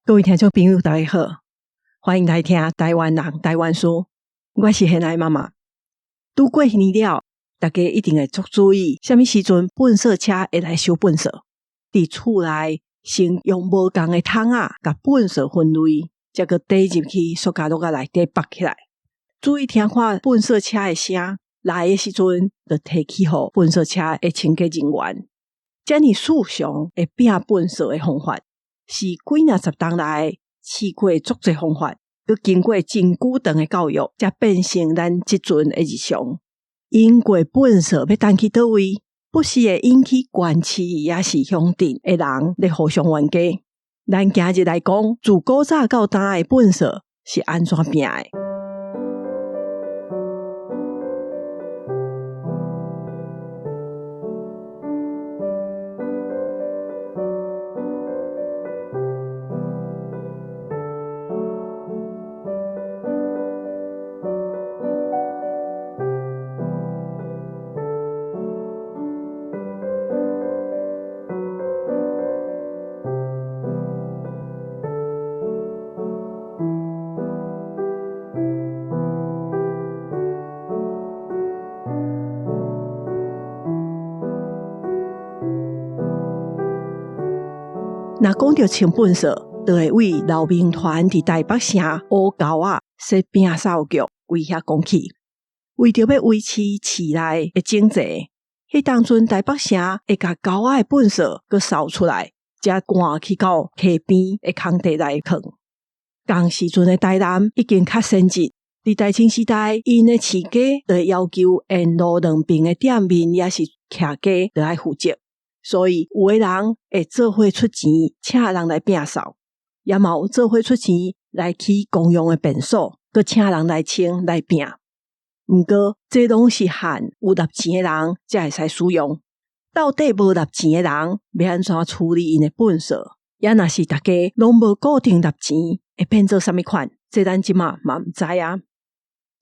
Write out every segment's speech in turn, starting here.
各位听众朋友大家好，欢迎来听台湾人台湾事，我是现爱妈妈。拄过年了，大家一定会足注意什么时阵粪扫车会来收粪扫。伫厝内先用无共的桶仔甲粪扫分类，再个倒入去塑胶袋内底绑起来。注意听看粪扫车的声，来的时阵就提起互粪扫车的清洁人员。这么四常会摒粪扫的方法，是几十年来试过足侪方法，又经过真久长的教育，才变成咱即阵的日常。因过粪扫要担去倒位，不时会引起县市也是乡镇的人咧互相冤家。咱今日来讲，自古早到今的粪扫是安怎摒的。若讲到清粪扫，就会为老兵团伫台北城乌沟仔设摒扫局为遐讲起。为着要维持市内的整齐，迄当阵台北城会甲沟仔的粪扫佮扫出来，才赶去到溪边的空地内放。同时阵的台南已经较先进，伫大清时代，因的市家就会要求沿路两边的店面也是徛家就要负责。所以有的人会做伙出钱，请人来摒扫，也嘛有做伙出钱来起公用的便所，佮请人来清来摒。毋过这拢是限有纳钱的人才会使使用。到底无纳钱的人要安怎处理因的粪扫？也若是大家拢无固定纳钱，会变做啥物款？这咱即马嘛毋知啊。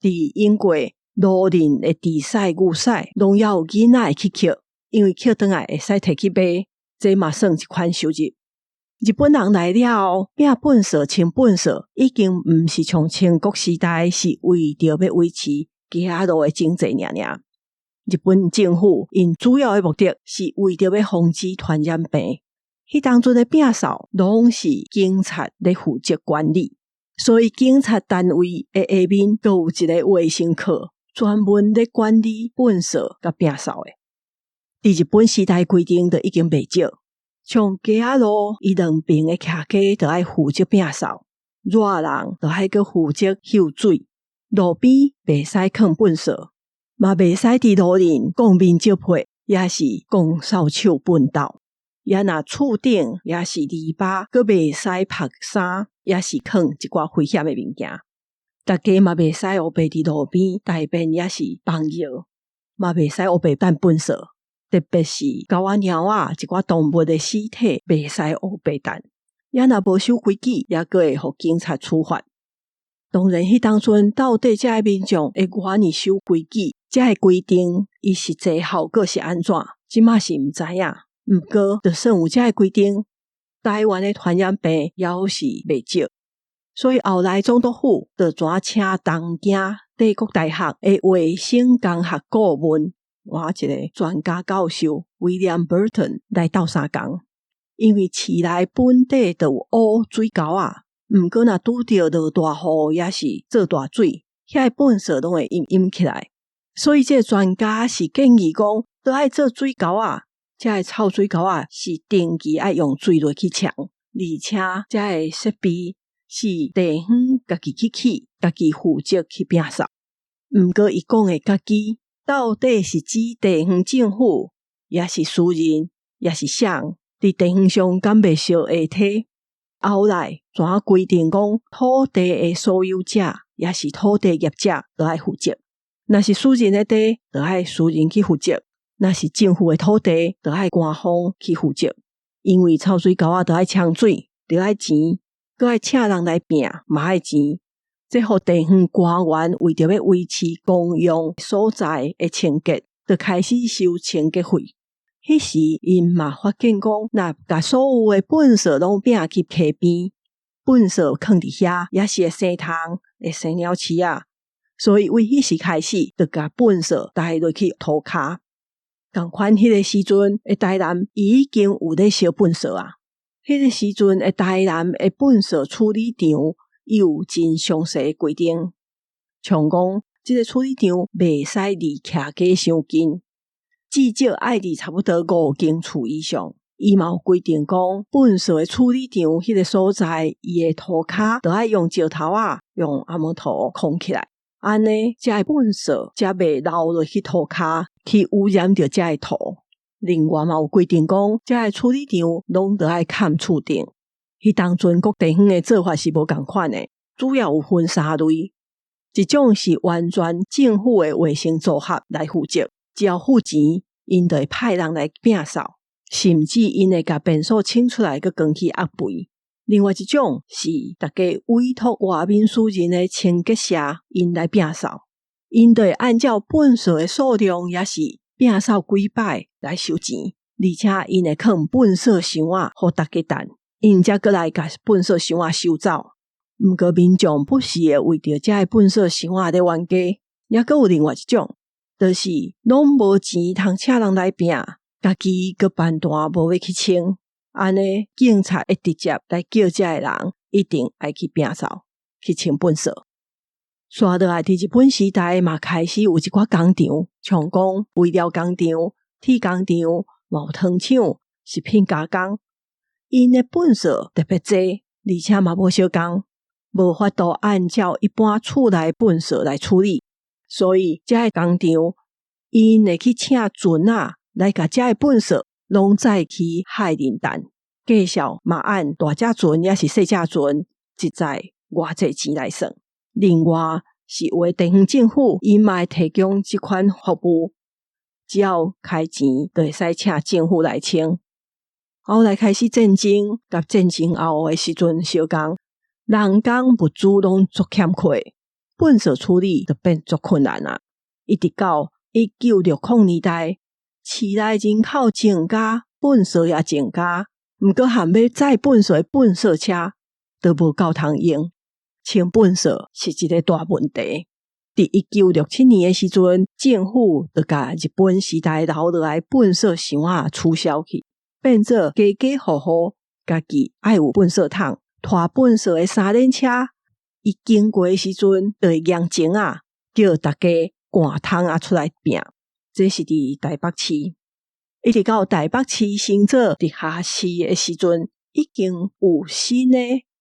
伫英国路人的地屎、牛屎，拢要有囡仔会去捡。因为捡回来会使摕去卖，这嘛算一款收入。日本人来了，摒粪扫、清粪扫，已经毋是像清国时代是为着要维持街路的整齐尔。日本政府因主要的目的是为着要防止传染病。迄当阵的摒扫拢是警察咧负责管理，所以警察单位的下面都有一个卫生科，专门咧管理粪扫甲摒扫的。伫日本时代规定就已经袂少，像街仔路伊两边的徛家就要负责摒扫，热人就要负责抽水，路边袂使放粪扫，嘛袂使伫路人公面招配，也是讲扫帚粪斗，也若厝顶也是篱笆，佮袂使晒衫，也是放一寡危险的物件。大家嘛袂使黑白伫路边大便，也是放尿，嘛袂使黑白等粪扫。特别是狗仔、猫仔一寡动物的尸体，袂使黑白等。也若无守规矩，也阁会互警察处罚。当然，迄当阵到底遮个民众会偌尼守规矩，遮个规定伊实际效果是安怎？即马是毋知影。毋过，就算有遮个规定，台湾的传染病也是袂少。所以后来总督府就怎请东京帝国大学的卫生工学顾问。我一个专家教授 William Burton 来斗相共，因为市内本地就有污水沟仔，毋过若拄着落大雨也是做大水，遐粪扫拢会淹起来。所以这专家是建议讲，都爱做水沟仔，这个臭水沟仔是定期爱用水落去呛，而且这个设备是地方家己去起，家己负责去摒扫。毋过伊讲的家己。到底是指地方政府，也是私人，也是省，伫地方上敢袂烧下体？后来怎规定讲，土地的所有者，也是土地业者，都要负责。若是私人的地，就要私人去负责；若是政府的土地，就要官方去负责。因为臭水沟仔就要呛水，就要钱，搁要请人来摒，嘛要钱。这互地方官员为着要维持公用所在的清洁，就开始收清洁费。迄时因嘛发现讲，若甲所有的粪扫拢摒去溪边，粪扫放伫遐也是会生虫，会生鸟鼠啊。所以为迄时开始，就甲粪扫带落去涂骹。同款迄个时阵的台南已经有咧烧粪扫啊。迄个时阵的台南的粪扫处理场有真详细的规定，像讲即个处理场袂使离徛家伤近，至少爱伫差不多5间厝以上。伊嘛有规定讲，粪扫的处理场迄个所在，伊的涂骹都爱用石头啊，用阿摩土框起来，安尼才会粪扫才袂流落去涂骹，去污染着遮的土。另外嘛有规定讲，遮的处理场拢都爱嵌厝顶。迄当阵各地方的做法是无共款的，主要有分3类，一种是完全政府的卫生组合来负责，只要付钱，因就会派人来摒扫。甚至因会甲便所清出来，佮扛去压肥。另外一种是大家委托外面私人的清洁社，因来摒扫，因就会按照粪扫的数量，也是摒扫几摆来收钱，而且因会放粪扫箱仔，互大家等，因才过来甲粪扫箱仔收走。毋过民众不时会为着遮的粪扫箱仔咧冤家，也佫有另外一种，就是拢无钱通请人来摒。家己佮办单无要去清，安尼警察会直接来叫遮个人一定爱去摒扫，去清粪扫。刷倒来伫日本时代嘛开始有一寡工厂，像讲肥料工厂、铁工厂、嘛有糖厂、食品加工，因的粪扫特别济，而且嘛无小工，无法度按照一般厝内粪扫来处理，所以遮个工厂因会去请船啊。来甲遮个粪扫拢载去海林淡，介绍嘛按大只船也是细只船，一载偌济钱来算。另外是有的地方政府伊嘛会提供这款服务，只要开钱就会使请政府来清。后来开始战争，甲战争后的时阵小工，人工物资拢足欠缺，粪扫处理就变足困难啊。一直到1960年代。市内人口增加，粪扫也增加，毋过含要载粪扫的粪扫车都无够通用，清粪扫是一个大问题。伫1967年的时阵，政府就甲日本时代留落来粪扫箱仔取消去，变做家家户户家己爱有粪扫桶，拖粪扫的3轮车，伊经过的时阵就会扬前啊，叫大家赶桶啊出来摒。这是伫台北市，一直到台北市升做直辖市的时阵，已经有新的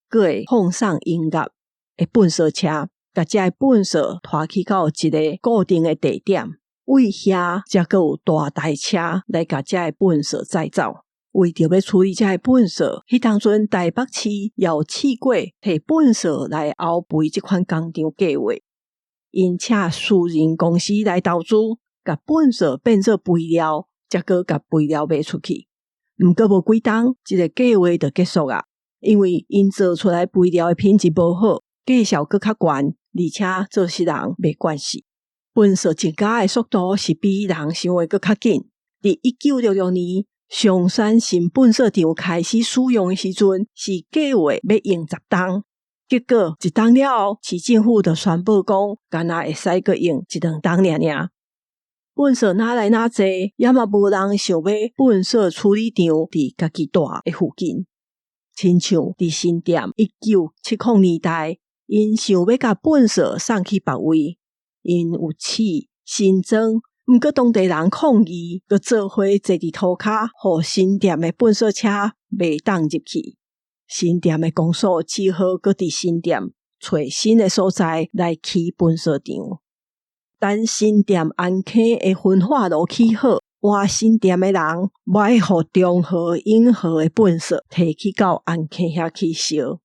佫会放送音乐的粪扫车，甲遮个粪扫拖去到一个固定的地点，为遐才佫有大台车来甲遮个粪扫载走。为着要处理遮个粪扫，迄当阵台北市也有试过摕粪扫来后肥这款工厂计划，因请私人公司来投资。甲粪扫变做肥料，才佫甲肥料卖出去。毋过无几冬，这个计划就结束啊。因为因做出来肥料的品质无好，价销佫较悬，而且做事人袂惯势。粪扫增加的速度是比人想的佫较紧。伫1966年，上山新粪扫场开始使用的时阵，是计划要用10冬。结果1冬了后，市政府就宣布讲，干那会使佫用1-2冬尔。粪扫哪来哪济，也嘛无人想要粪扫处理场伫家己住的附近。亲像伫新店1970年代，因想要甲粪扫送去别位，因有试新庄，毋过当地人抗议，就做伙坐伫涂骹，互新店的粪扫车袂当入去。新店的公所只好搁伫新店找新的所在来起粪扫场。等新店安坑的分化路起好，换新店的人买互中和、永和的粪扫摕去到安坑遐去烧。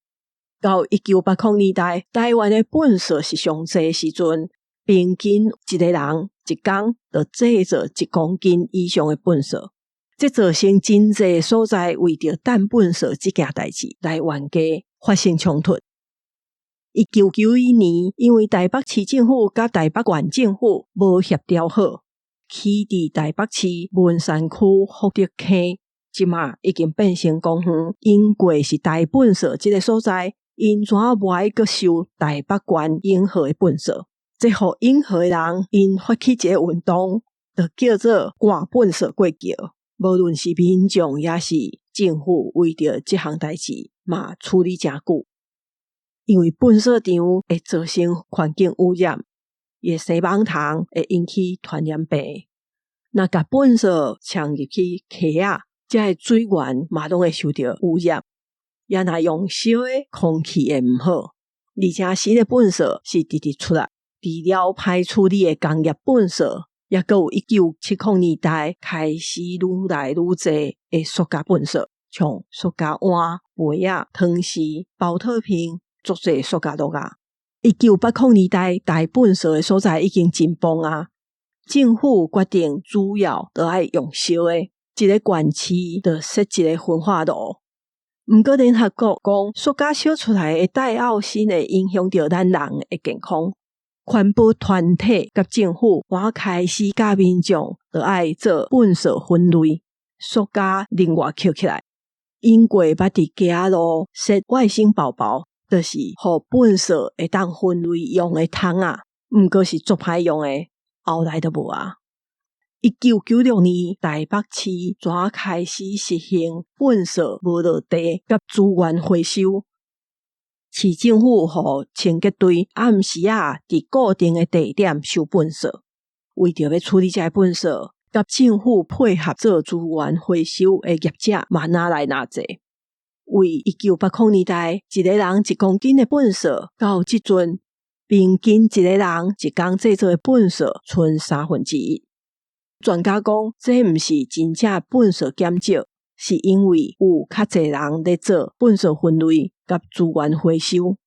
到1980年代，台湾的粪扫是上济的时阵，平均一个人一工就制作1公斤以上的粪扫，这造成真济所在为着等粪扫这件代志来冤家，发生冲突。1991年，因为台北市政府甲台北县政府无协调好，起伫台北市文山区福德坑，即马已经变成公园，因过是大粪扫这个所在，因怎啊无爱阁受台北县永和的本色，这互永和的人因发起一个运动，就叫做赶本色过桥。无论是民众也是政府，为着这项代志嘛处理诚久。因为粪扫场会造成环境污染，也生蚊虫会引起传染病。若甲粪扫呛入去溪仔，这水源嘛拢会受到污染。也若用烧的，空气会毋好。而且新的粪扫是直直出来，除了歹处理的工业粪扫，也阁有1970年代开始愈来愈多的塑胶粪扫，像塑胶碗、杯仔、汤匙、包套片，足侪塑胶袋啊。1980年代大粪扫的所在已经真崩啊，政府决定主要都爱用烧的，一个县市就设一个分化炉。毋过联合国讲，塑胶烧出来的戴奥辛会影响到咱人的健康。环保团体甲政府开始教民众就爱做粪扫分类，塑胶另外捡起来。因过捌伫街路设卫生包包，就是互粪扫会当分类用的桶啊，毋过是足歹用的，后来就无啊。1996年台北市怎开始实行粪扫无落地甲资源回收，市政府互清洁队暗时伫固定的地点收粪扫，为着要处理这粪扫，甲政府配合做资源回收的业者嘛哪来哪济。为1980年代一个人1公斤的粪扫到即阵，平均一个人一工制作的粪扫剩1/3。专家讲，这毋是真正粪扫减少，是因为有较侪人咧做粪扫分类甲资源回收。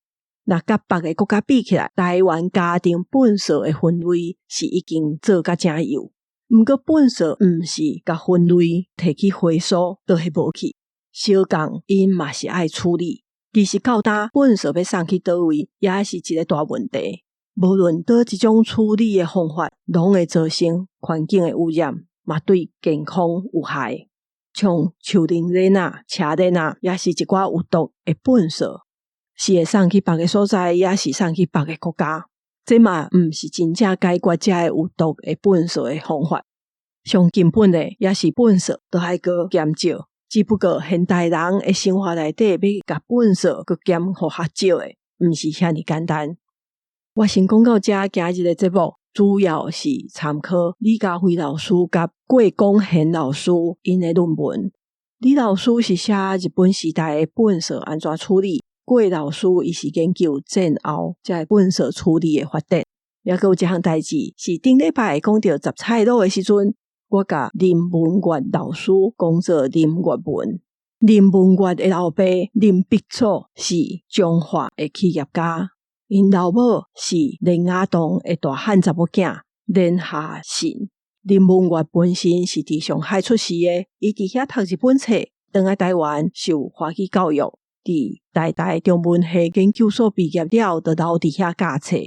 若甲别个国家比起来，台湾家庭粪扫的分类是已经做甲真有。毋过粪扫毋是甲分类摕去回收，倒去无去，小工因嘛是爱处理。其实到呾粪扫要送去倒位，也是一个大问题。无论倒一种处理的方法，拢会造成环境的污染，嘛对健康有害。像树林ren啊、车ren啊，也是一寡有毒的粪扫，是会送去别个所在，也是送去别个国家。这嘛毋是真正解决这个有毒的粪扫的方法。上根本的也是粪扫都爱搁减少，只不过现代人的生活内底要甲粪扫搁减互较少的，毋是遐尼简单。我先讲到这，今日的节目主要是参考李家辉老师甲郭公贤老师因的论文。李老师是写日本时代的粪扫安怎处理，郭老师伊是研究战后这粪扫处理的发展。也有一项代志是顶礼拜讲到杂菜路的时阵，我甲林文月老师讲做林月文。林文月的老爸林必楚是彰化的企业家。因老母是连雅堂的大汉查某囝连夏信。林文月本身是伫上海出世的，伊伫遐读日本册，回来台湾受华语教育，伫台大中文系研究所毕业了，就留伫遐教册。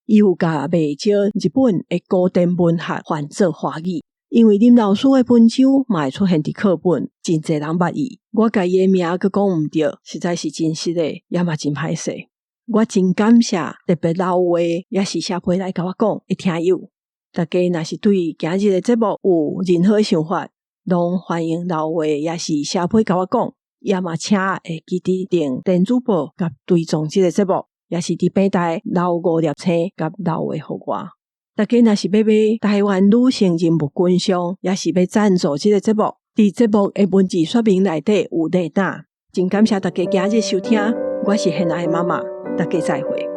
伊有甲袂少日本的古典文学翻做华语，因为林老师的文章嘛会出现伫课本，真侪人捌伊。我甲伊的名佮讲毋对，实在是真实的，也嘛真歹势。我真感谢特别老话也是写批来甲我讲的听友，大家若是对今日的节目有任何想法，拢欢迎留话也是写批甲我讲，也嘛请会记得订电子报甲追踪这个节目，也是伫平台留5粒星甲留话互我。大家若是要买台湾女性人物群像，也是要赞助这个节目，伫节目的文字说明内底有连打。真感谢大家今日收听，我是现在的妈妈。大家再会。